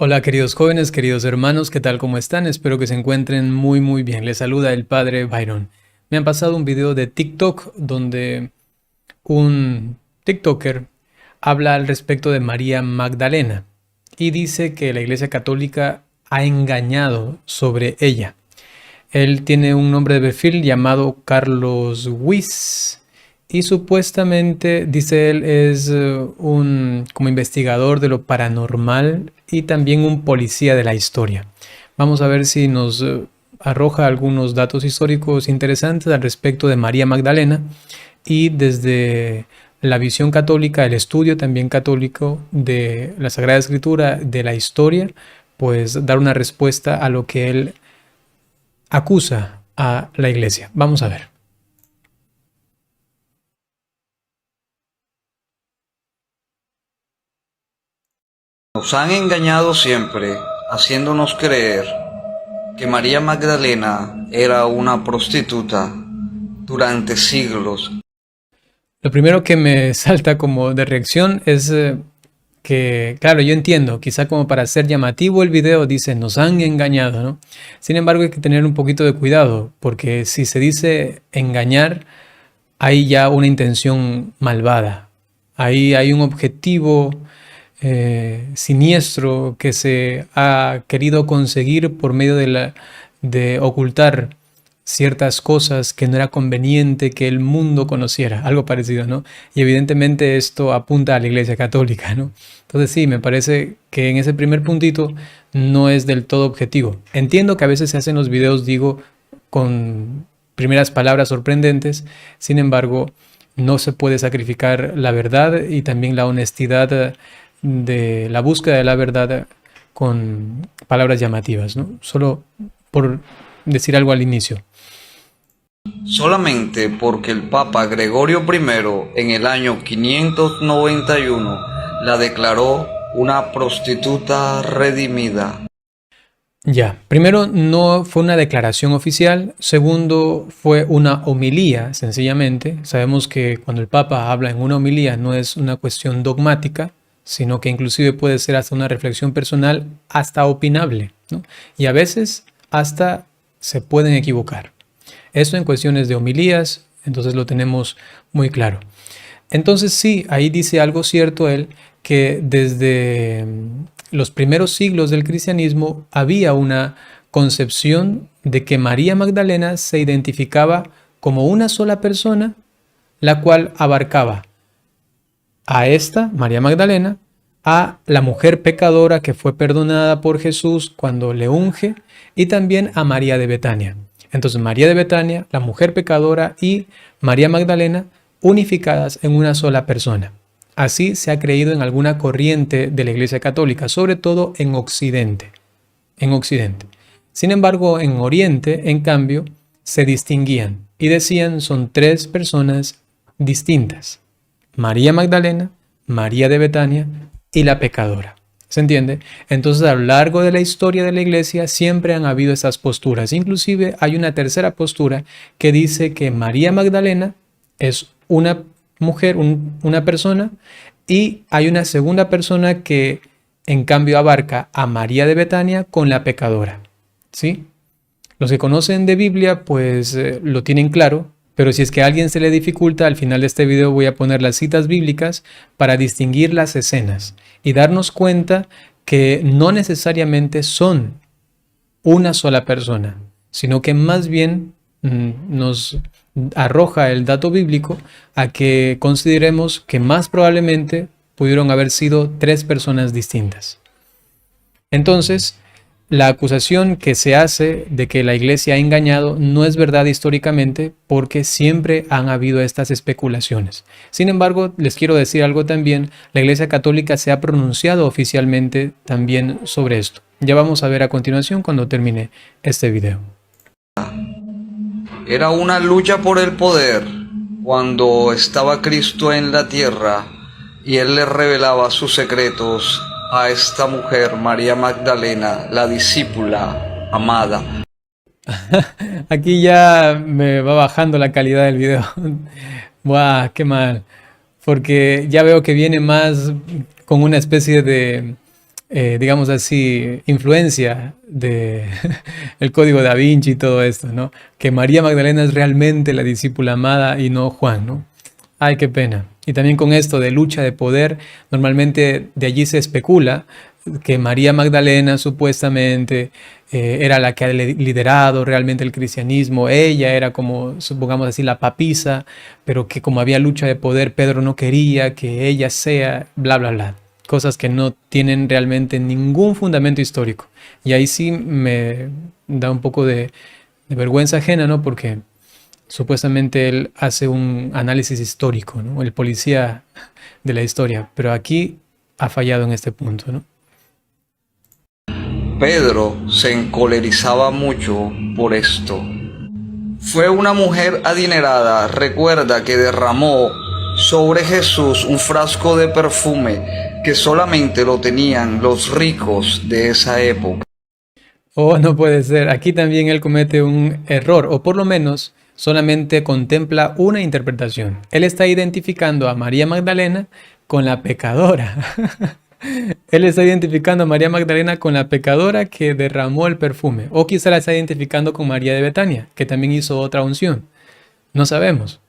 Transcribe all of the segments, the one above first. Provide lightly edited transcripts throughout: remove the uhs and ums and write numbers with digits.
Hola queridos jóvenes, queridos hermanos, ¿qué tal? ¿Cómo están? Espero que se encuentren muy bien. Les saluda el padre Byron. Me han pasado un video de TikTok donde un TikToker habla al respecto de María Magdalena y dice que la Iglesia Católica ha engañado sobre ella. Él tiene un nombre de perfil llamado Carlos Wyss y supuestamente, dice él, es un como investigador de lo paranormal y también un policía de la historia. Vamos a ver si nos arroja algunos datos históricos interesantes al respecto de María Magdalena y desde la visión católica, el estudio también católico de la Sagrada Escritura, de la historia, pues dar una respuesta a lo que él acusa a la iglesia. Vamos a ver. Nos han engañado siempre, haciéndonos creer que María Magdalena era una prostituta durante siglos. Lo primero que me salta como de reacción es que, claro, yo entiendo, quizá como para ser llamativo el video dice nos han engañado, ¿no? Sin embargo, hay que tener un poquito de cuidado, porque si se dice engañar, hay ya una intención malvada. Ahí hay un objetivo siniestro que se ha querido conseguir por medio de ocultar ciertas cosas que no era conveniente que el mundo conociera, algo parecido, ¿no? Y evidentemente esto apunta a la Iglesia Católica, ¿no? Entonces sí, me parece que en ese primer puntito no es del todo objetivo. Entiendo que a veces se hacen los videos, digo, con primeras palabras sorprendentes, sin embargo, no se puede sacrificar la verdad y también la honestidad de la búsqueda de la verdad con palabras llamativas, ¿no? Solo por decir algo al inicio. Solamente porque el Papa Gregorio I en el año 591 la declaró una prostituta redimida. Ya, primero no fue una declaración oficial, segundo fue una homilía, sencillamente. Sabemos que cuando el Papa habla en una homilía no es una cuestión dogmática, sino que inclusive puede ser hasta una reflexión personal, hasta opinable, ¿no? Y a veces hasta se pueden equivocar. Eso en cuestiones de homilías, entonces lo tenemos muy claro. Entonces sí, ahí dice algo cierto él, que desde los primeros siglos del cristianismo había una concepción de que María Magdalena se identificaba como una sola persona, la cual abarcaba a esta, María Magdalena, a la mujer pecadora que fue perdonada por Jesús cuando le unge, y también a María de Betania. Entonces María de Betania, la mujer pecadora, y María Magdalena unificadas en una sola persona. Así se ha creído en alguna corriente de la Iglesia Católica, sobre todo en Occidente. En Occidente. Sin embargo, en Oriente, en cambio, se distinguían y decían son tres personas distintas: María Magdalena, María de Betania y la pecadora. ¿Se entiende? Entonces, a lo largo de la historia de la iglesia siempre han habido estas posturas. Inclusive hay una tercera postura que dice que María Magdalena es una mujer, una persona, y hay una segunda persona que en cambio abarca a María de Betania con la pecadora. ¿Sí? Los que conocen de Biblia pues lo tienen claro, pero si es que a alguien se le dificulta, al final de este video voy a poner las citas bíblicas para distinguir las escenas y darnos cuenta que no necesariamente son una sola persona, sino que más bien nos arroja el dato bíblico a que consideremos que más probablemente pudieron haber sido tres personas distintas. Entonces, la acusación que se hace de que la iglesia ha engañado no es verdad históricamente, porque siempre han habido estas especulaciones. Sin embargo, les quiero decir algo también, la Iglesia Católica se ha pronunciado oficialmente también sobre esto. Ya vamos a ver a continuación cuando termine este video. Era una lucha por el poder cuando estaba Cristo en la tierra y él le revelaba sus secretos a esta mujer, María Magdalena, la discípula amada. Aquí ya me va bajando la calidad del video. Buah, qué mal. Porque ya veo que viene más con una especie digamos así, influencia de el código Da Vinci y todo esto, ¿no? Que María Magdalena es realmente la discípula amada y no Juan, ¿no? Ay, qué pena. Y también con esto de lucha de poder, normalmente de allí se especula que María Magdalena supuestamente era la que ha liderado realmente el cristianismo. Ella era como, supongamos así, la papisa, pero que como había lucha de poder, Pedro no quería que ella sea, bla, bla, bla. Cosas que no tienen realmente ningún fundamento histórico. Y ahí sí me da un poco de vergüenza ajena, ¿no? Porque supuestamente él hace un análisis histórico, ¿no? El policía de la historia, pero aquí ha fallado en este punto, ¿no? Pedro se encolerizaba mucho por esto. Fue una mujer adinerada, recuerda que derramó sobre Jesús un frasco de perfume que solamente lo tenían los ricos de esa época. Oh, no puede ser. Aquí también él comete un error, o por lo menos solamente contempla una interpretación. Él está identificando a María Magdalena con la pecadora. Él está identificando a María Magdalena con la pecadora que derramó el perfume. O quizá la está identificando con María de Betania, que también hizo otra unción. No sabemos.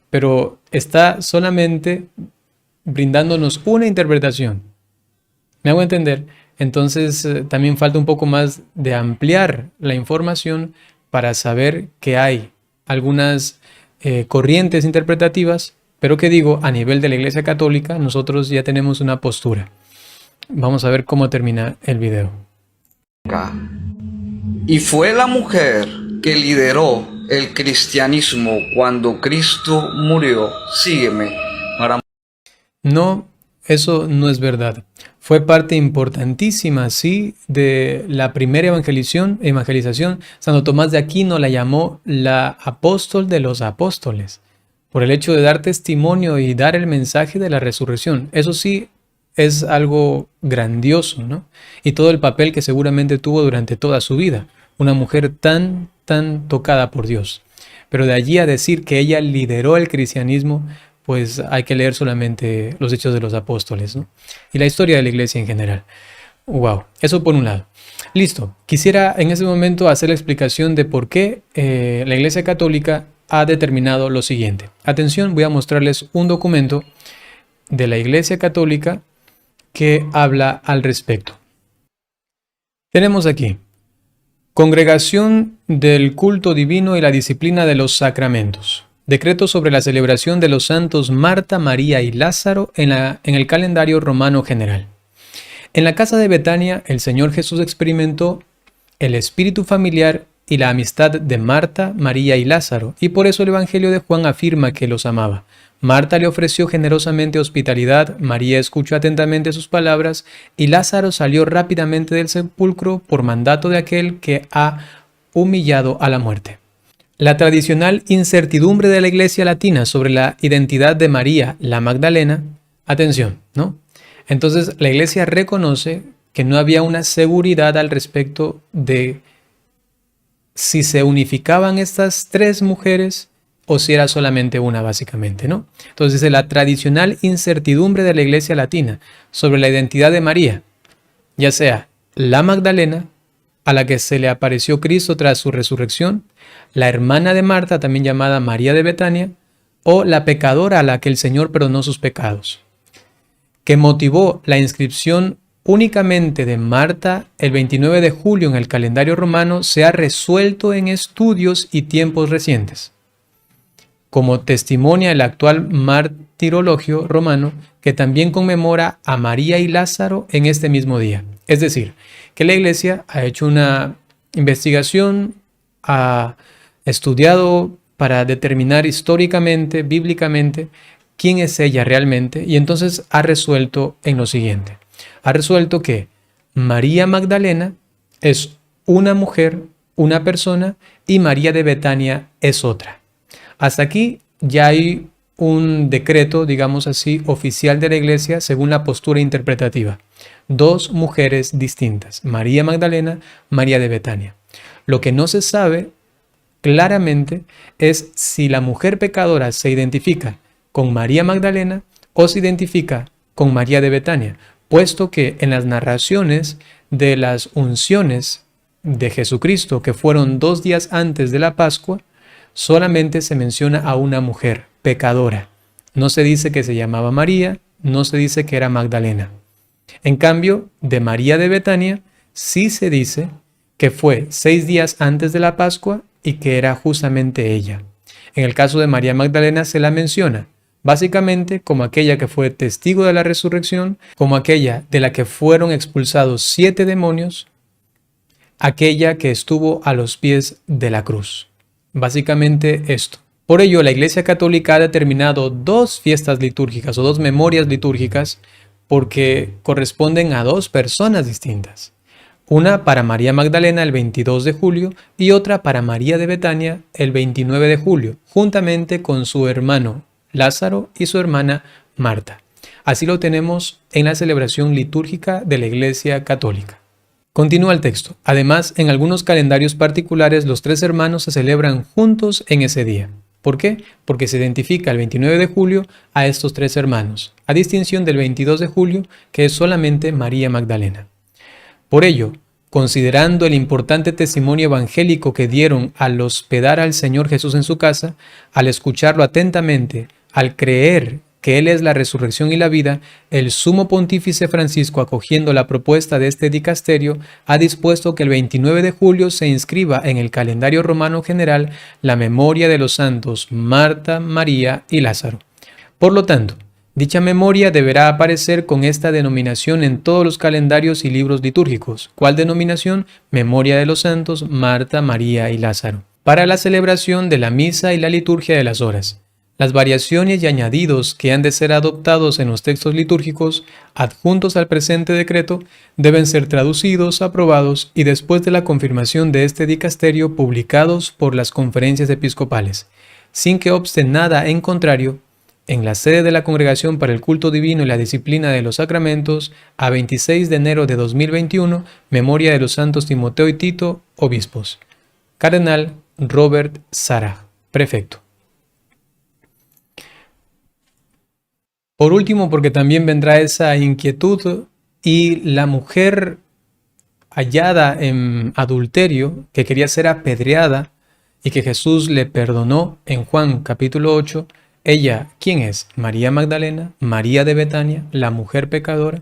Pero está solamente brindándonos una interpretación. ¿Me hago entender? Entonces también falta un poco más de ampliar la información para saber que hay algunas corrientes interpretativas, pero que digo, a nivel de la Iglesia Católica, nosotros ya tenemos una postura. Vamos a ver cómo termina el video. Y fue la mujer que lideró el cristianismo cuando Cristo murió. Sígueme. No, eso no es verdad. Fue parte importantísima, sí, de la primera evangelización. Santo Tomás de Aquino la llamó la apóstol de los apóstoles, por el hecho de dar testimonio y dar el mensaje de la resurrección. Eso sí, es algo grandioso, ¿no? Y todo el papel que seguramente tuvo durante toda su vida. Una mujer tan tocada por Dios. Pero de allí a decir que ella lideró el cristianismo, pues hay que leer solamente los Hechos de los Apóstoles, ¿no? Y la historia de la iglesia en general. Wow, eso por un lado. Listo, quisiera en ese momento hacer la explicación de por qué la Iglesia Católica ha determinado lo siguiente. Atención, voy a mostrarles un documento de la Iglesia Católica que habla al respecto. Tenemos aquí: Congregación del Culto Divino y la Disciplina de los Sacramentos. Decreto sobre la celebración de los santos Marta, María y Lázaro en el calendario romano general. En la casa de Betania, el Señor Jesús experimentó el espíritu familiar y la amistad de Marta, María y Lázaro, y por eso el Evangelio de Juan afirma que los amaba. Marta le ofreció generosamente hospitalidad, María escuchó atentamente sus palabras, y Lázaro salió rápidamente del sepulcro por mandato de aquel que ha humillado a la muerte. La tradicional incertidumbre de la Iglesia latina sobre la identidad de María, la Magdalena, atención, ¿no? Entonces la Iglesia reconoce que no había una seguridad al respecto de si se unificaban estas tres mujeres o si era solamente una, básicamente, ¿no? Entonces dice la tradicional incertidumbre de la Iglesia latina sobre la identidad de María, ya sea la Magdalena, a la que se le apareció Cristo tras su resurrección, la hermana de Marta, también llamada María de Betania, o la pecadora a la que el Señor perdonó sus pecados, que motivó la inscripción únicamente de Marta el 29 de julio en el calendario romano, se ha resuelto en estudios y tiempos recientes, como testimonia el actual martirologio romano, que también conmemora a María y Lázaro en este mismo día. Es decir, que la Iglesia ha hecho una investigación, ha estudiado para determinar históricamente, bíblicamente, quién es ella realmente, y entonces ha resuelto en lo siguiente. Ha resuelto que María Magdalena es una mujer, una persona, y María de Betania es otra. Hasta aquí ya hay un decreto, digamos así, oficial de la Iglesia según la postura interpretativa. Dos mujeres distintas, María Magdalena, María de Betania. Lo que no se sabe claramente es si la mujer pecadora se identifica con María Magdalena o se identifica con María de Betania, puesto que en las narraciones de las unciones de Jesucristo, que fueron 2 días antes de la Pascua, solamente se menciona a una mujer pecadora. No se dice que se llamaba María, no se dice que era Magdalena. En cambio, de María de Betania, sí se dice que fue 6 días antes de la Pascua y que era justamente ella. En el caso de María Magdalena se la menciona, básicamente como aquella que fue testigo de la resurrección, como aquella de la que fueron expulsados 7 demonios, aquella que estuvo a los pies de la cruz. Básicamente esto. Por ello, la Iglesia Católica ha determinado 2 fiestas litúrgicas o 2 memorias litúrgicas porque corresponden a 2 personas distintas. Una para María Magdalena el 22 de julio y otra para María de Betania el 29 de julio, juntamente con su hermano Lázaro y su hermana Marta. Así lo tenemos en la celebración litúrgica de la Iglesia Católica. Continúa el texto. Además, en algunos calendarios particulares los 3 hermanos se celebran juntos en ese día. ¿Por qué? Porque se identifica el 29 de julio a estos 3 hermanos, a distinción del 22 de julio, que es solamente María Magdalena. Por ello, considerando el importante testimonio evangélico que dieron al hospedar al Señor Jesús en su casa, al escucharlo atentamente, al creer que Él es la resurrección y la vida, el sumo pontífice Francisco, acogiendo la propuesta de este dicasterio, ha dispuesto que el 29 de julio se inscriba en el calendario romano general la memoria de los santos Marta, María y Lázaro. Por lo tanto, dicha memoria deberá aparecer con esta denominación en todos los calendarios y libros litúrgicos. ¿Cuál denominación? Memoria de los santos Marta, María y Lázaro. Para la celebración de la misa y la liturgia de las horas. Las variaciones y añadidos que han de ser adoptados en los textos litúrgicos adjuntos al presente decreto deben ser traducidos, aprobados y después de la confirmación de este dicasterio publicados por las conferencias episcopales, sin que obste nada en contrario, en la sede de la Congregación para el Culto Divino y la Disciplina de los Sacramentos, a 26 de enero de 2021, memoria de los santos Timoteo y Tito, obispos. Cardenal Robert Sarah, prefecto. Por último, porque también vendrá esa inquietud, y la mujer hallada en adulterio, que quería ser apedreada y que Jesús le perdonó en Juan capítulo 8, ella, ¿quién es? María Magdalena, María de Betania, la mujer pecadora.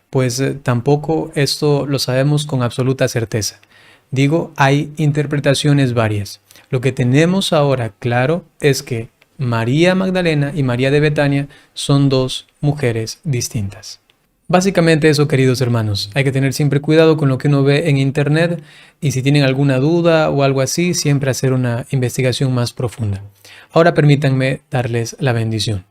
Pues tampoco esto lo sabemos con absoluta certeza. Digo, hay interpretaciones varias. Lo que tenemos ahora claro es que María Magdalena y María de Betania son 2 mujeres distintas. Básicamente eso, queridos hermanos. Hay que tener siempre cuidado con lo que uno ve en internet y si tienen alguna duda o algo así, siempre hacer una investigación más profunda. Ahora permítanme darles la bendición.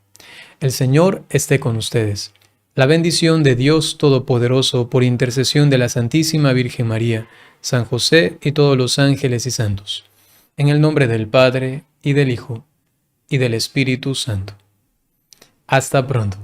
El Señor esté con ustedes. La bendición de Dios Todopoderoso por intercesión de la Santísima Virgen María, San José y todos los ángeles y santos. En el nombre del Padre y del Hijo y del Espíritu Santo. Hasta pronto.